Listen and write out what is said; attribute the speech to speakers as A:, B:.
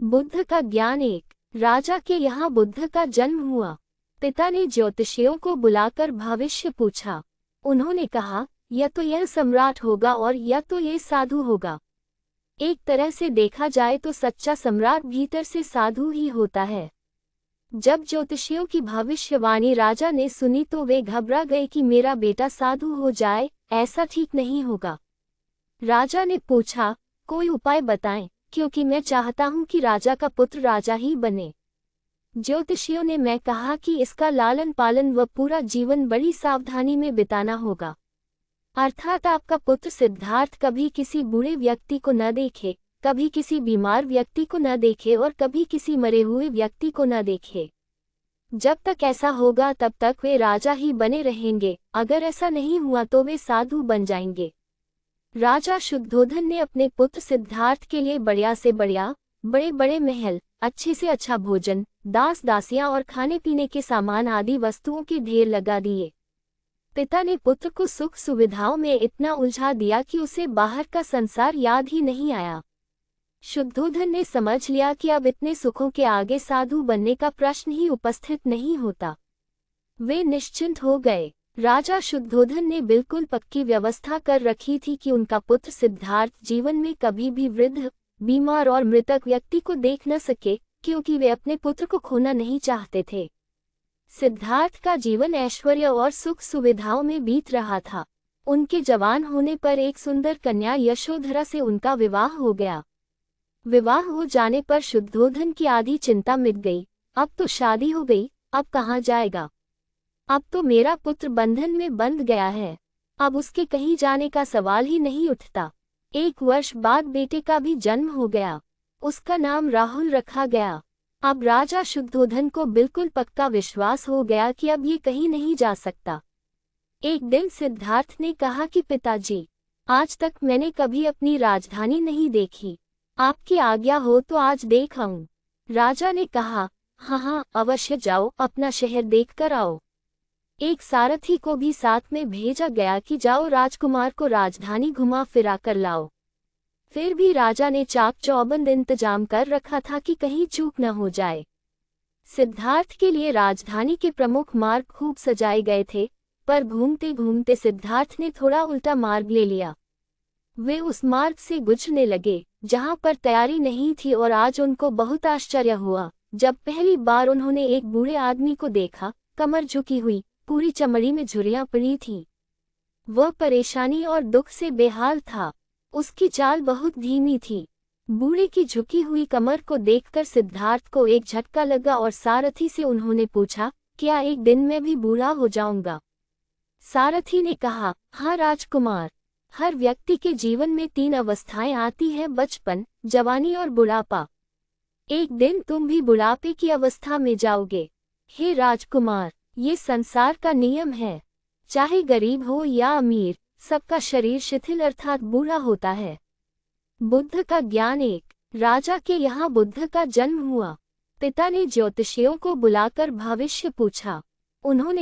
A: बुद्ध का ज्ञान। एक राजा के यहाँ बुद्ध का जन्म हुआ। पिता ने ज्योतिषियों को बुलाकर भविष्य पूछा। उन्होंने कहा, या तो यह सम्राट होगा और या तो यह साधु होगा। एक तरह से देखा जाए तो सच्चा सम्राट भीतर से साधु ही होता है। जब ज्योतिषियों की भविष्यवाणी राजा ने सुनी तो वे घबरा गए कि मेरा बेटा साधु हो जाए, ऐसा ठीक नहीं होगा। राजा ने पूछा, कोई उपाय बताएं, क्योंकि मैं चाहता हूं कि राजा का पुत्र राजा ही बने। ज्योतिषियों ने मैं कहा कि इसका लालन पालन व पूरा जीवन बड़ी सावधानी में बिताना होगा। अर्थात आपका पुत्र सिद्धार्थ कभी किसी बूढ़े व्यक्ति को न देखे, कभी किसी बीमार व्यक्ति को न देखे और कभी किसी मरे हुए व्यक्ति को न देखे। जब तक ऐसा होगा तब तक वे राजा ही बने रहेंगे, अगर ऐसा नहीं हुआ तो वे साधु बन जाएंगे। राजा शुद्धोधन ने अपने पुत्र सिद्धार्थ के लिए बढ़िया से बढ़िया, बड़े बड़े महल, अच्छे से अच्छा भोजन, दास दासियां और खाने पीने के सामान आदि वस्तुओं के ढेर लगा दिए। पिता ने पुत्र को सुख सुविधाओं में इतना उलझा दिया कि उसे बाहर का संसार याद ही नहीं आया। शुद्धोधन ने समझ लिया कि अब इतने सुखों के आगे साधु बनने का प्रश्न ही उपस्थित नहीं होता। वे निश्चिंत हो गए। राजा शुद्धोधन ने बिल्कुल पक्की व्यवस्था कर रखी थी कि उनका पुत्र सिद्धार्थ जीवन में कभी भी वृद्ध, बीमार और मृतक व्यक्ति को देख न सके, क्योंकि वे अपने पुत्र को खोना नहीं चाहते थे। सिद्धार्थ का जीवन ऐश्वर्य और सुख सुविधाओं में बीत रहा था। उनके जवान होने पर एक सुंदर कन्या यशोधरा से उनका विवाह हो गया। विवाह हो जाने पर शुद्धोधन की आधी चिंता मिट गई। अब तो शादी हो गई, अब कहाँ जाएगा? अब तो मेरा पुत्र बंधन में बंध गया है, अब उसके कहीं जाने का सवाल ही नहीं उठता। 1 वर्ष बाद बेटे का भी जन्म हो गया। उसका नाम राहुल रखा गया। अब राजा शुद्धोधन को बिल्कुल पक्का विश्वास हो गया कि अब ये कहीं नहीं जा सकता। एक दिन सिद्धार्थ ने कहा कि पिताजी, आज तक मैंने कभी अपनी राजधानी नहीं देखी, आपकी आज्ञा हो तो आज देख आऊं। राजा ने कहा, हाँ, अवश्य जाओ, अपना शहर देख कर आओ। एक सारथी को भी साथ में भेजा गया कि जाओ राजकुमार को राजधानी घुमा फिरा कर लाओ। फिर भी राजा ने चाक चौबंद इंतजाम कर रखा था कि कहीं चूक न हो जाए। सिद्धार्थ के लिए राजधानी के प्रमुख मार्ग खूब सजाए गए थे, पर घूमते घूमते सिद्धार्थ ने थोड़ा उल्टा मार्ग ले लिया। वे उस मार्ग से गुजरने लगे जहां पर तैयारी नहीं थी और आज उनको बहुत आश्चर्य हुआ जब पहली बार उन्होंने एक बूढ़े आदमी को देखा, कमर झुकी हुई, पूरी चमड़ी में झुर्रियां पड़ी थीं। वह परेशानी और दुख से बेहाल था। उसकी चाल बहुत धीमी थी। बूढ़े की झुकी हुई कमर को देखकर सिद्धार्थ को एक झटका लगा और सारथी से उन्होंने पूछा, क्या एक दिन में भी बूढ़ा हो जाऊंगा? सारथी ने कहा, हाँ राजकुमार, हर व्यक्ति के जीवन में 3 अवस्थाएं आती हैं, बचपन, जवानी और बुढ़ापा। एक दिन तुम भी बुढ़ापे की अवस्था में जाओगे। हे राजकुमार, ये संसार का नियम है, चाहे गरीब हो या अमीर, सबका शरीर शिथिल अर्थात बूढ़ा होता है। बुद्ध का ज्ञान। एक राजा के यहाँ बुद्ध का जन्म हुआ। पिता ने ज्योतिषियों को बुलाकर भविष्य पूछा। उन्होंने